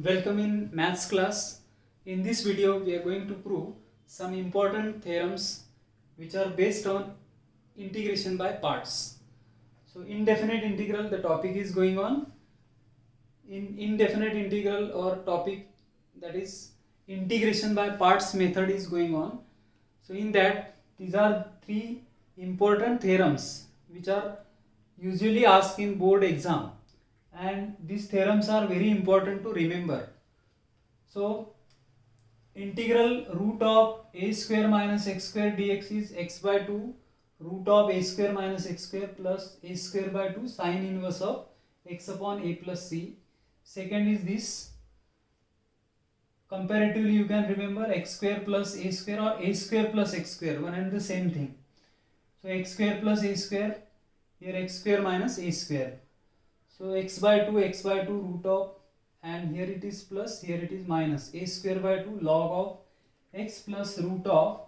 Welcome in maths class. In this video we are going to prove some important theorems which are based on integration by parts. So indefinite integral, the topic is going on. In indefinite integral or topic, that is integration by parts method, is going on. So in that, these are three important theorems which are usually asked in board exam, and these theorems are very important to remember. So integral root of a square minus x square dx is x by 2 root of a square minus x square plus a square by 2 sine inverse of x upon a plus c. Second is this. Comparatively, you can remember x square plus a square or a square plus x square, one and the same thing. So x square plus a square, here x square minus a square. So x by 2 root of, and here it is plus, here it is minus, a square by 2 log of x plus root of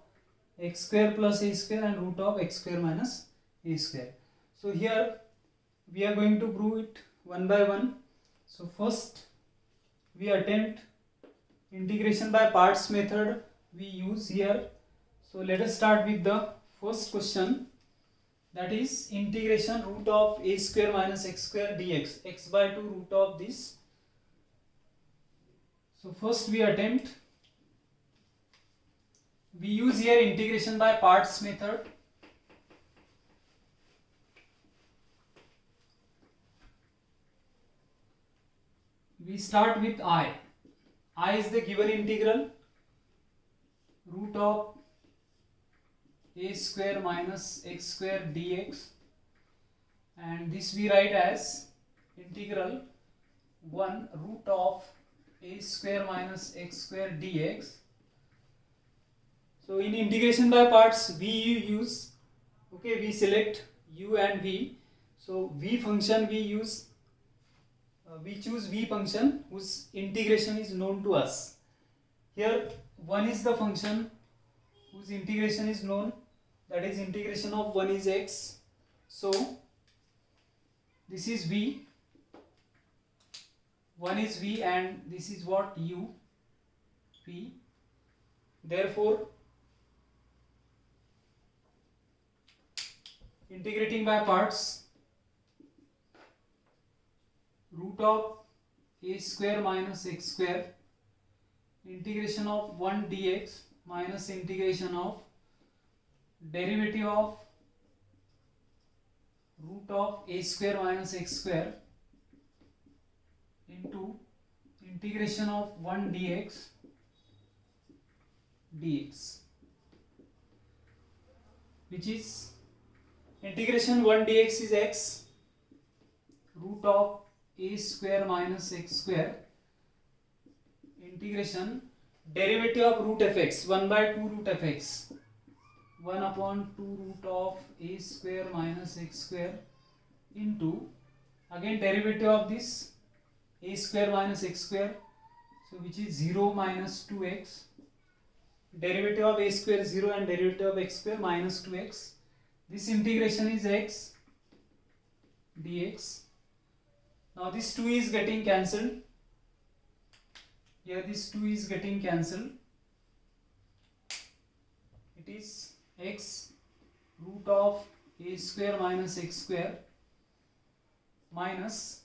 x square plus a square and root of x square minus a square. So here we are going to prove it one by one. So first we attempt integration by parts method we use here. So let us start with the first question, that is integration root of a square minus x square dx, x by 2 root of this. So first we attempt, we use here integration by parts method. We start with I. I is the given integral, root of a square minus x square dx, and this we write as integral 1 root of a square minus x square dx. So in integration by parts we use, we select u and v. So v function we use, we choose v function whose integration is known to us. Here 1 is the function whose integration is known, that is integration of 1 is x. So this is v, 1 is v, and this is what, u, v. Therefore integrating by parts, root of a square minus x square, integration of 1 dx minus integration of derivative of root of a square minus x square into integration of 1 dx dx, which is integration 1 dx is x, root of a square minus x square, integration derivative of root of x, 1 by 2 root of x, 1 upon 2 root of a square minus x square into, again derivative of this a square minus x square, so which is 0 minus 2x, derivative of a square 0 and derivative of x square minus 2x. This integration is x dx. Now this 2 is getting cancelled. Here this 2 is getting cancelled. It is x root of a square minus x square minus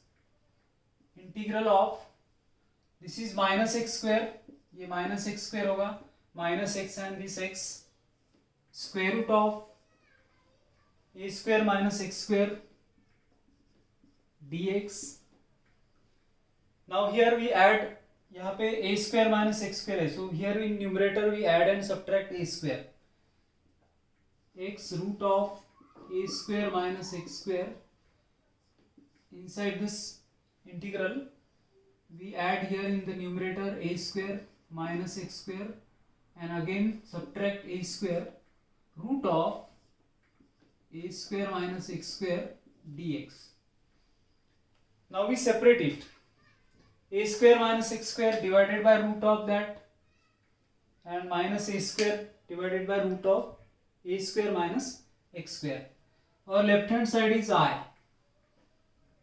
integral of, this is minus x square, ये minus x square होगा, minus x and this x, square root of a square minus x square dx. Now here we add, यहाँ पे a square minus x square है, so here in numerator we add and subtract a square, x root of a square minus x square. Inside this integral we add here in the numerator a square minus x square, and again subtract a square, root of a square minus x square dx. Now we separate it, a square minus x square divided by root of that, and minus a square divided by root of a square minus x square. Our left hand side is I.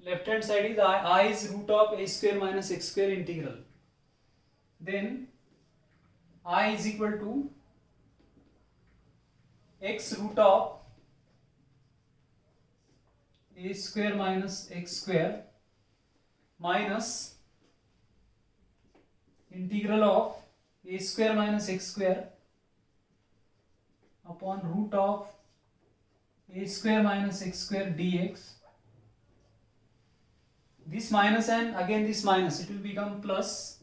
Left hand side is I is root of a square minus x square integral. then I is equal to x root of a square minus x square minus integral of a square minus x square upon root of a square minus x square dx. This minus and again this minus, it will become plus.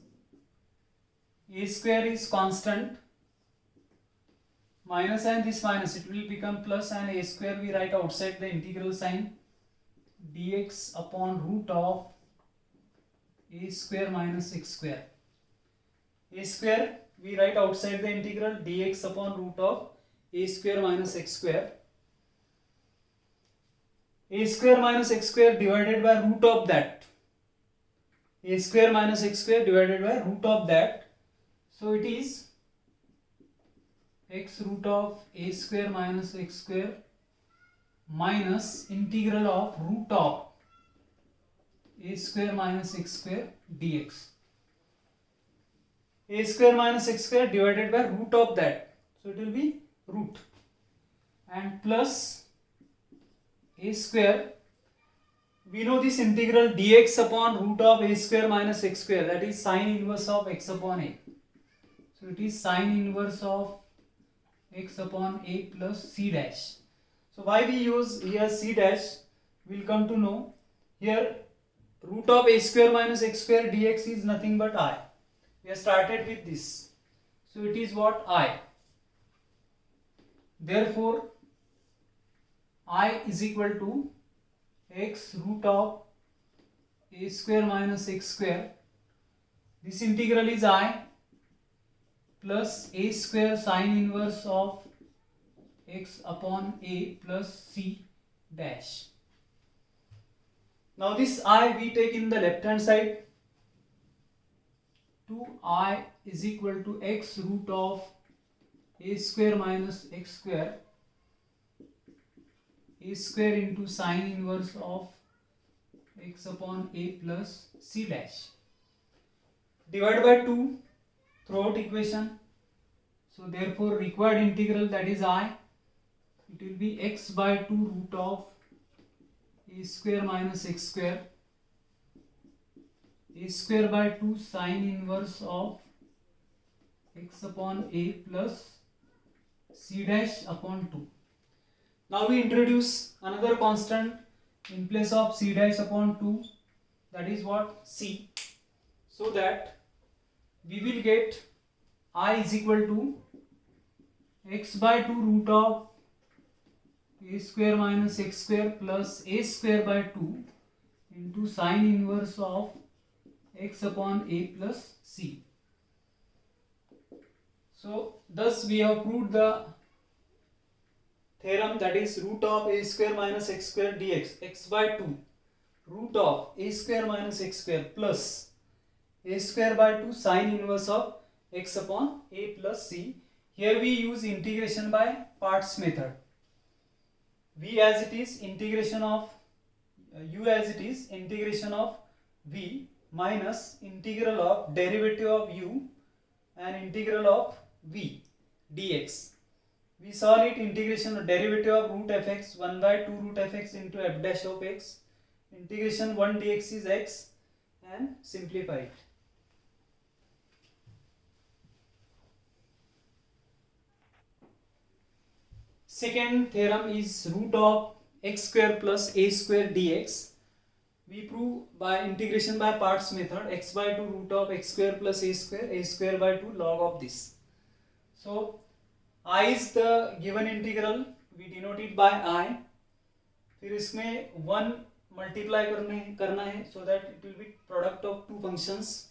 A square is constant, minus and this minus, it will become plus, and a square we write outside the integral sign, dx upon root of a square minus x square. A square we write outside the integral, dx upon root of a square minus x square. A square minus x square divided by root of that. A square minus x square divided by root of that. So it is x root of a square minus x square minus integral of root of a square minus x square dx. A square minus x square divided by root of that. So it will be root, and plus a square. We know this integral dx upon root of a square minus x square, that is sine inverse of x upon a. So it is sine inverse of x upon a plus c dash. So why we use here c dash, we will come to know. Here root of a square minus x square dx is nothing but I. We have started with this. So it is what? I. Therefore I is equal to x root of a square minus x square. This integral is I plus a square sine inverse of x upon a plus c dash. Now this I we take in the left hand side. 2I is equal to x root of a square minus x square, a square into sine inverse of x upon a plus c dash. Divide by 2 throughout equation. So therefore required integral, that is I, it will be x by 2 root of a square minus x square, a square by 2 sine inverse of x upon a plus c dash upon 2. Now we introduce another constant in place of c dash upon 2, that is what? C. So that we will get I is equal to x by 2 root of a square minus x square plus a square by 2 into sine inverse of x upon a plus c. So thus we have proved the theorem, that is root of a square minus x square dx, x by 2 root of a square minus x square plus a square by 2 sine inverse of x upon a plus c. Here we use integration by parts method. V as it is integration of u as it is integration of v minus integral of derivative of u and integral of v dx. We saw it integration of derivative of root fx 1 by 2 root fx into f dash of x. Integration 1 dx is x, and simplify it. Second theorem is root of x square plus a square dx. We prove by integration by parts method, x by 2 root of x square plus a square by 2 log of this. So I is the given integral, we denote it by I. फिर इसमें 1 multiply करना है, so that it will be product of two functions,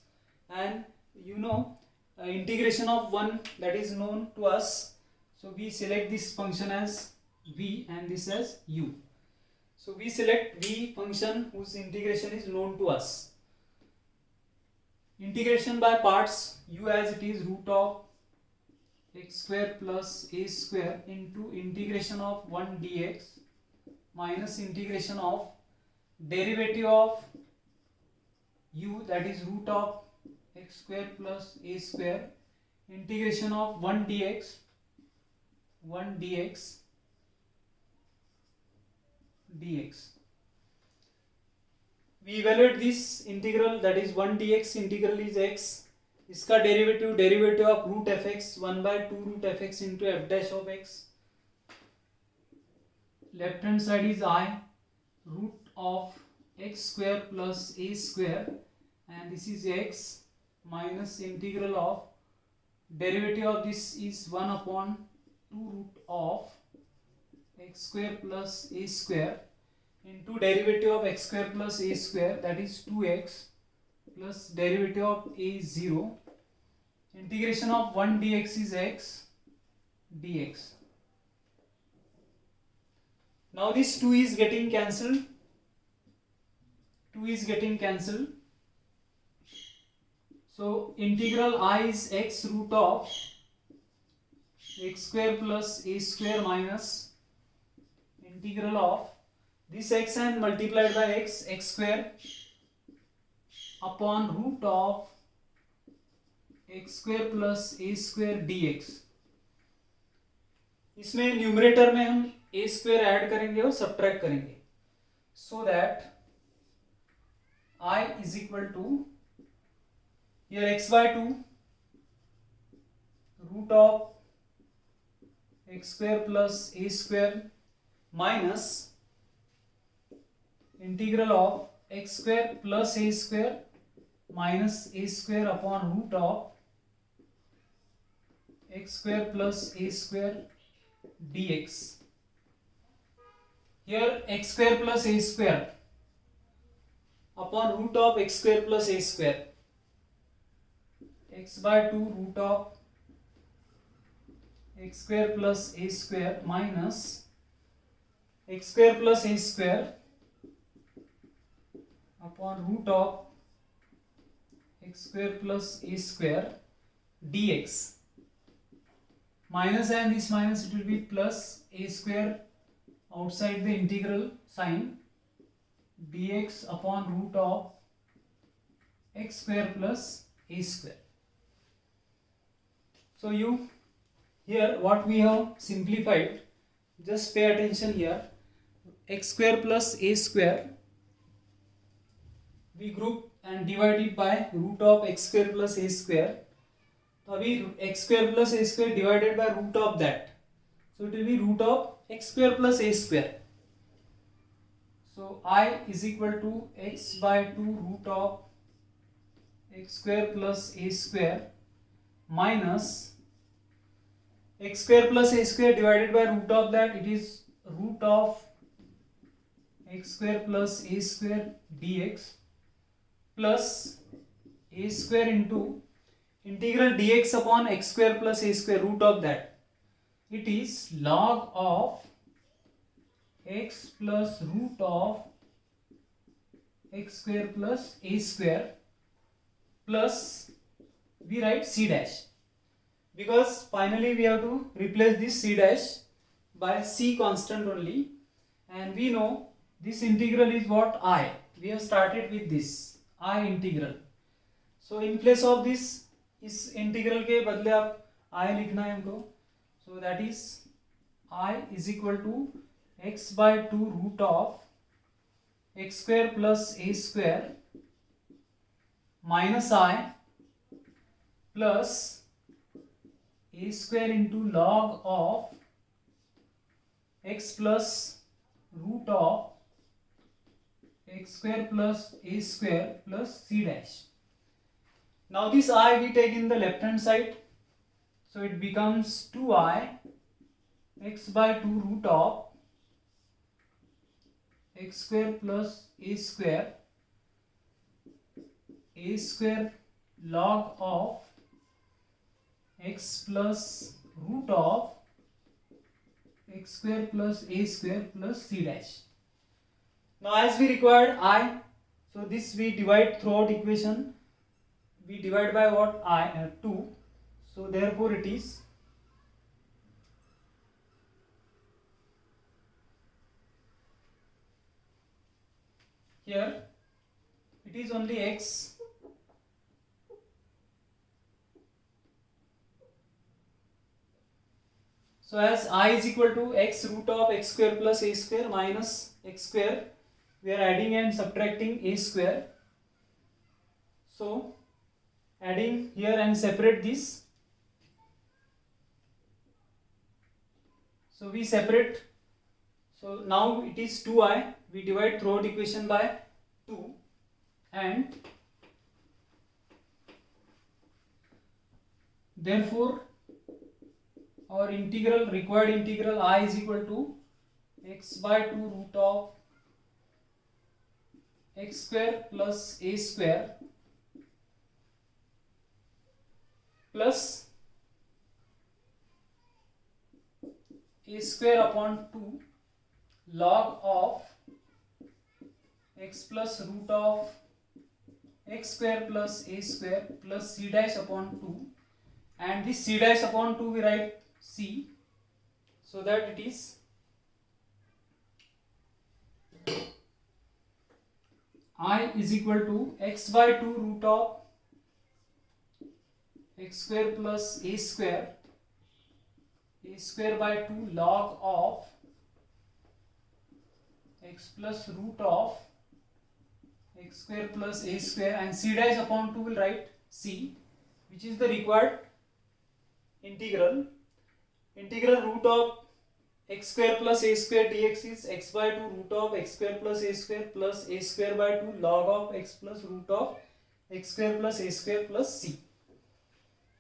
and you know integration of 1, that is known to us. So we select this function as v and this as u. So we select v function whose integration is known to us. Integration by parts, u as it is root of x square plus a square into integration of 1 dx minus integration of derivative of u, that is root of x square plus a square integration of 1 dx dx. We evaluate this integral, that is 1 dx integral is x, इसका derivative of root f x 1/2 root f x into f dash of x. Left hand side is I root of x square plus a square and this is x minus integral of derivative of this is 1 upon 2 root of x square plus a square into derivative of x square plus a square, that is 2x plus derivative of a is 0. Integration of 1 dx is x dx. Now this 2 is getting cancelled. So integral I is x root of x square plus a square minus integral of this x and multiplied by x square upon root of x square plus a square dx. इसमें numerator में हम a square add करेंगे और subtract करेंगे, so that I is equal to here x by 2 root of x square plus a square minus integral of x square plus a square minus a square upon root of x square plus a square dx. Here x square plus a square upon root of x square plus a square, x by 2 root of x square plus a square minus x square plus a square upon root of x square plus a square dx. Minus and this minus, it will be plus a square outside the integral sign dx upon root of x square plus a square. So you here what we have simplified, just pay attention here, x square plus a square we group and divide it by root of x square plus a square. तो अभी x square plus a square divided by root of that, so it will be root of x square plus a square. So I is equal to x by 2 root of x square plus a square minus x square plus a square divided by root of that, it is root of x square plus a square dx plus a square into integral dx upon x square plus a square, root of that, it is log of x plus root of x square plus a square plus we write c dash, because finally we have to replace this c dash by c constant only, and we know this integral is what I, we have started with this I integral. So in place of this, इस integral के बदले आप I लिखना है हमको, so that is I is equal to x by 2 root of x square plus a square minus I plus a square into log of x plus root of x square plus a square plus c dash. Now this I we take in the left hand side, so it becomes 2I x by 2 root of x square plus a square log of x plus root of x square plus a square plus c dash. Now as we required I, so this we divide throughout equation, we divide by what I 2, so therefore it is here it is only x So as I is equal to x root of x square plus a square minus x square, we are adding and subtracting a square. So adding here and separate this. So we separate. So now it is 2i. We divide throughout equation by 2, and therefore our integral, required integral I is equal to x by 2 root of x square plus a square plus a square upon 2 log of x plus root of x square plus a square plus c dash upon 2, and this c dash upon 2 we write c, so that it is I is equal to x by 2 root of x square plus a square by 2 log of x plus root of x square plus a square, and c dash upon 2 will write c, which is the required integral. Integral root of x square plus a square dx is x by 2 root of x square plus a square by 2 log of x plus root of x square plus a square plus c.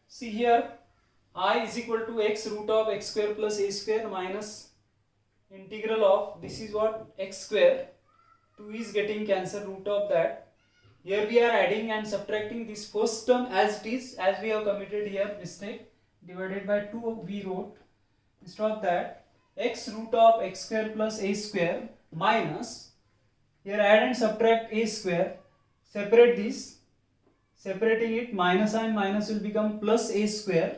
See here, I is equal to x root of x square plus a square minus integral of, this is what, x square, 2 is getting cancelled, root of that. Here we are adding and subtracting this first term as it is, as we have committed here mistake, divided by 2 we wrote. Instead of that, x root of x square plus a square minus, here add and subtract a square, separate this, separating it, minus and minus will become plus a square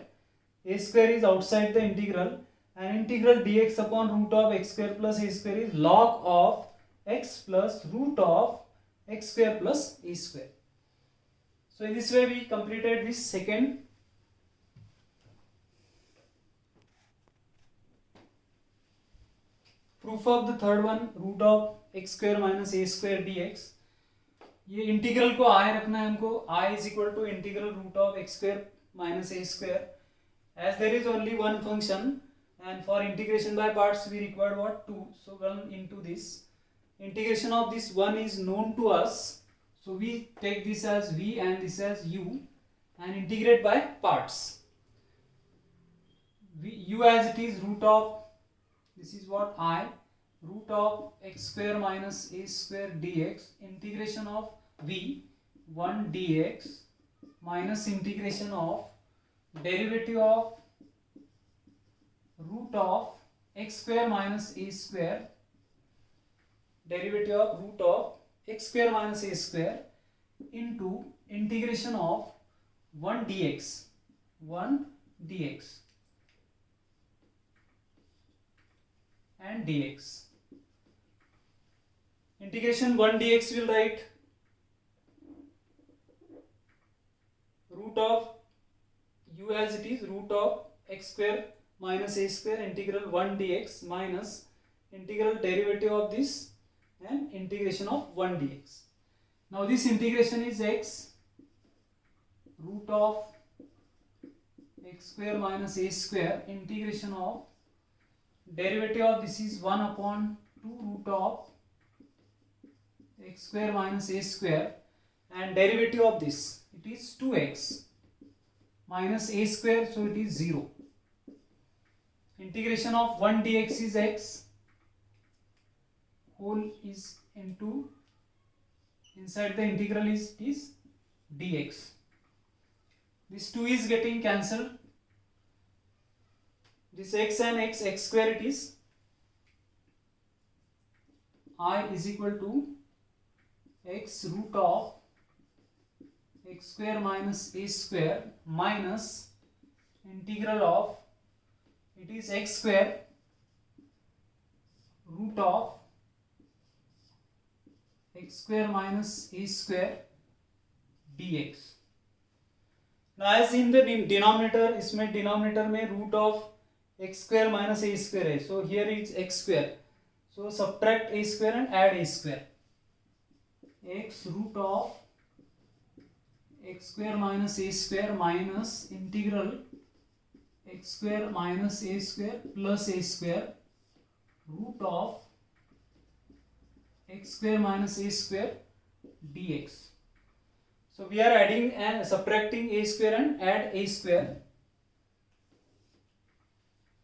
is outside the integral, and integral dx upon root of x square plus a square is log of x plus root of x square plus a square. So in this way we completed this second. Proof of the third one, root of x square minus a square dx. ये integral को I रखना है हमको. I is equal to integral root of x square minus a square. As there is only one function, and for integration by parts we require what? 2. So 1 into this. Integration of this 1 is known to us. So we take this as v and this as u and integrate by parts. U as it is root of, this is what I, root of x square minus a square dx, integration of v 1 dx minus integration of derivative of root of x square minus a square, derivative of root of x square minus a square into integration of 1 dx and dx. Integration 1 dx will write root of u as it is, root of x square minus a square integral 1 dx minus integral derivative of this and integration of 1 dx. Now this integration is x root of x square minus a square integration of derivative of this is 1 upon 2 root of x square minus a square, and derivative of this, it is 2x minus a square, so it is 0. Integration of 1 dx is x, whole is into, inside the integral is dx. This 2 is getting cancelled. This x and x square it is. I is equal to x root of x square minus a square minus integral of, it is x square root of x square minus a square dx. Now as in the denominator, इसमें denominator में root of x square minus a square है. So here is x square. So subtract a square and add a square. X root of x square minus a square minus integral x square minus a square plus a square root of x square minus a square dx. So we are adding and subtracting a square and add a square.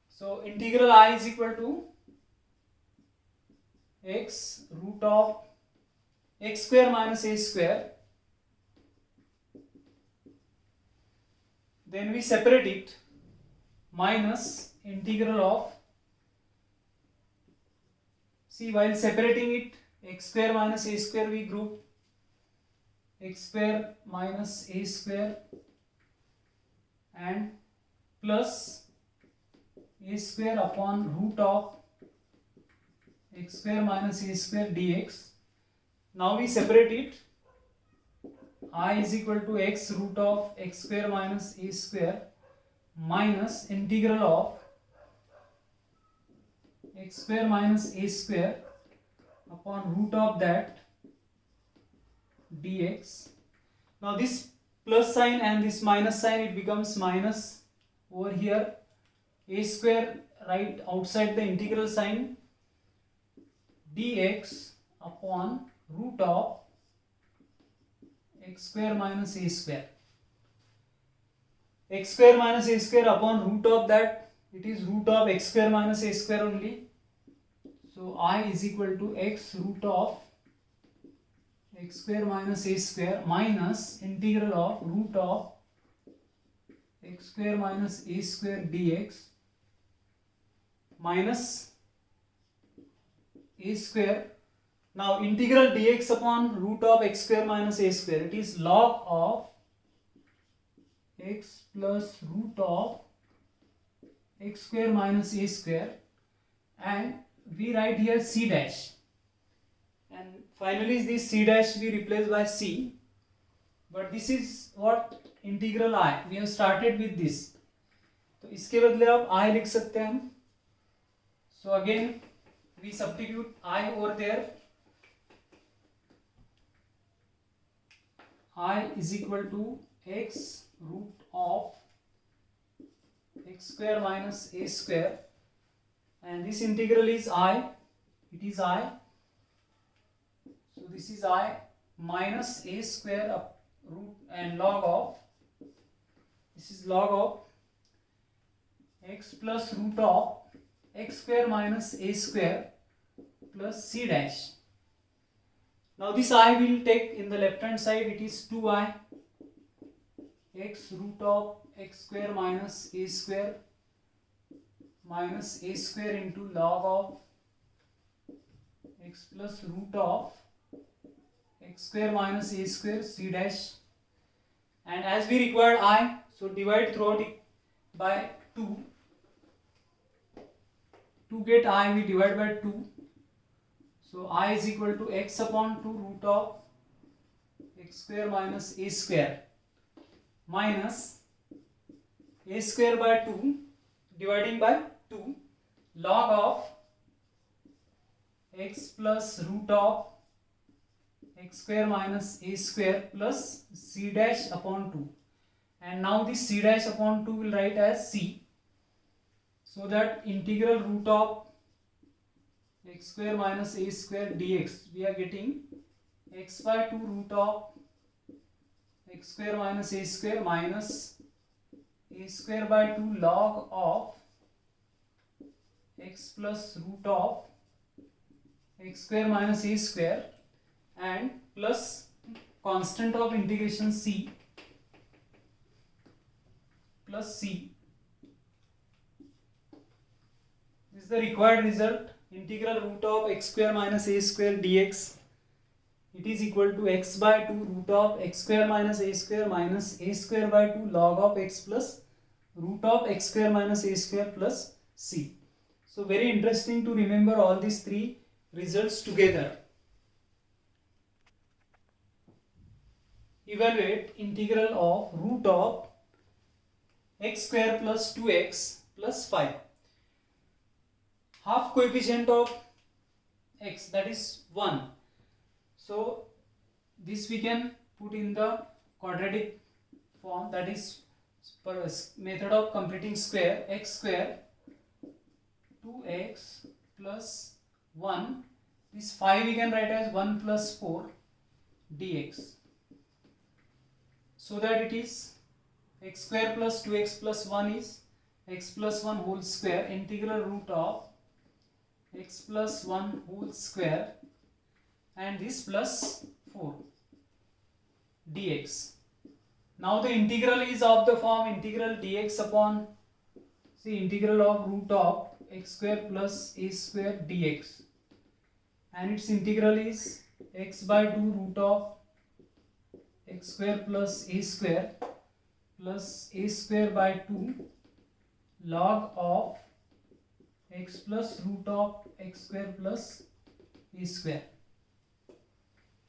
So integral I is equal to x root of x square minus a square. Then we separate it minus integral of, see, while separating it, x square minus a square we group x square minus a square and plus a square upon root of x square minus a square dx. Now we separate it. I is equal to x root of x square minus a square minus integral of x square minus a square upon root of that dx. Now this plus sign and this minus sign, it becomes minus over here. A square right outside the integral sign, dx upon root of x square minus a square. X square minus a square upon root of that, it is root of x square minus a square only. So I is equal to x root of x square minus a square minus integral of root of x square minus a square dx minus a square. Now integral dx upon root of x square minus a square, it is log of x plus root of x square minus a square, and we write here c dash, and finally this c dash we replace by c. But this is what integral I, we have started with this, तो इसके बदले आप I लिख सकते हैं हम. So again we substitute I over there. I is equal to x root of x square minus a square, and this integral is I, it is I. So this is I minus a square up root and log of, this is log of x plus root of x square minus a square plus c dash. Now this I will take in the left hand side, it is 2i x root of x square minus a square minus a square into log of x plus root of x square minus a square c dash. And as we required I, so divide throughout it by 2. To get I, we divide by 2. So I is equal to x upon 2 root of x square minus a square minus a square by 2 dividing by 2 log of x plus root of x square minus a square plus c dash upon 2. And now this c dash upon 2 will write as c, so that integral root of x square minus a square dx, we are getting x by 2 root of x square minus a square minus a square by 2 log of x plus root of x square minus a square and plus constant of integration c plus c. This is the required result. Integral root of x square minus a square dx, it is equal to x by 2 root of x square minus a square minus a square by 2 log of x plus root of x square minus a square plus c. So very interesting to remember all these three results together. Evaluate integral of root of x square plus 2x plus 5. half coefficient of x, that is 1. So this we can put in the quadratic form, that is method of completing square. X square 2x plus 1, this 5 we can write as 1 plus 4 dx, so that it is x square plus 2x plus 1 is x plus 1 whole square integral root of x plus 1 whole square and this plus 4 dx. Now the integral is of the form integral dx upon, see, integral of root of x square plus a square dx, and its integral is x by 2 root of x square plus a square by 2 log of x plus root of x square plus a square.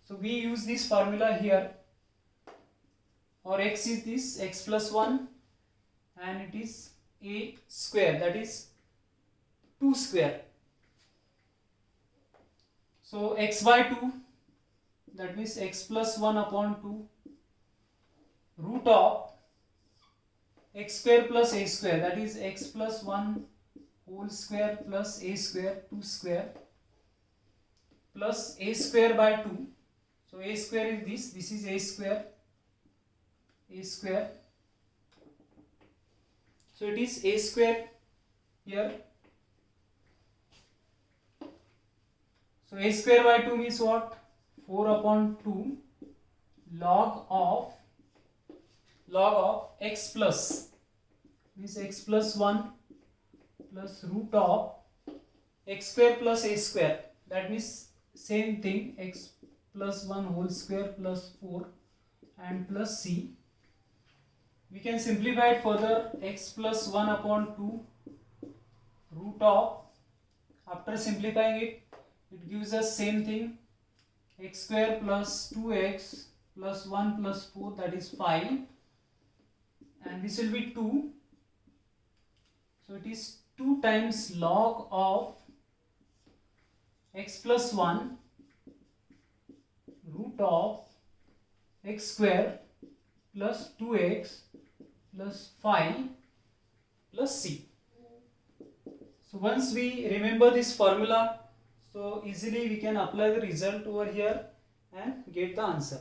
So we use this formula here, or x is this x plus 1 and it is a square, that is 2 square. So x by 2, that means x plus 1 upon 2 root of x square plus a square, that is x plus 1 whole square plus a square 2 square plus a square by 2. So a square is this is a square. So it is a square here. So a square by 2 means what? 4 upon 2 log of x plus, means x plus 1 plus root of x square plus a square, that means same thing, x plus 1 whole square plus 4 and plus c. We can simplify it further, x plus 1 upon 2 root of, after simplifying it, it gives us same thing, x square plus 2x plus 1 plus 4, that is 5, and this will be 2. So it is 2 times log of x plus 1 root of x square plus 2x plus 5 plus c. So once we remember this formula, so easily we can apply the result over here and get the answer.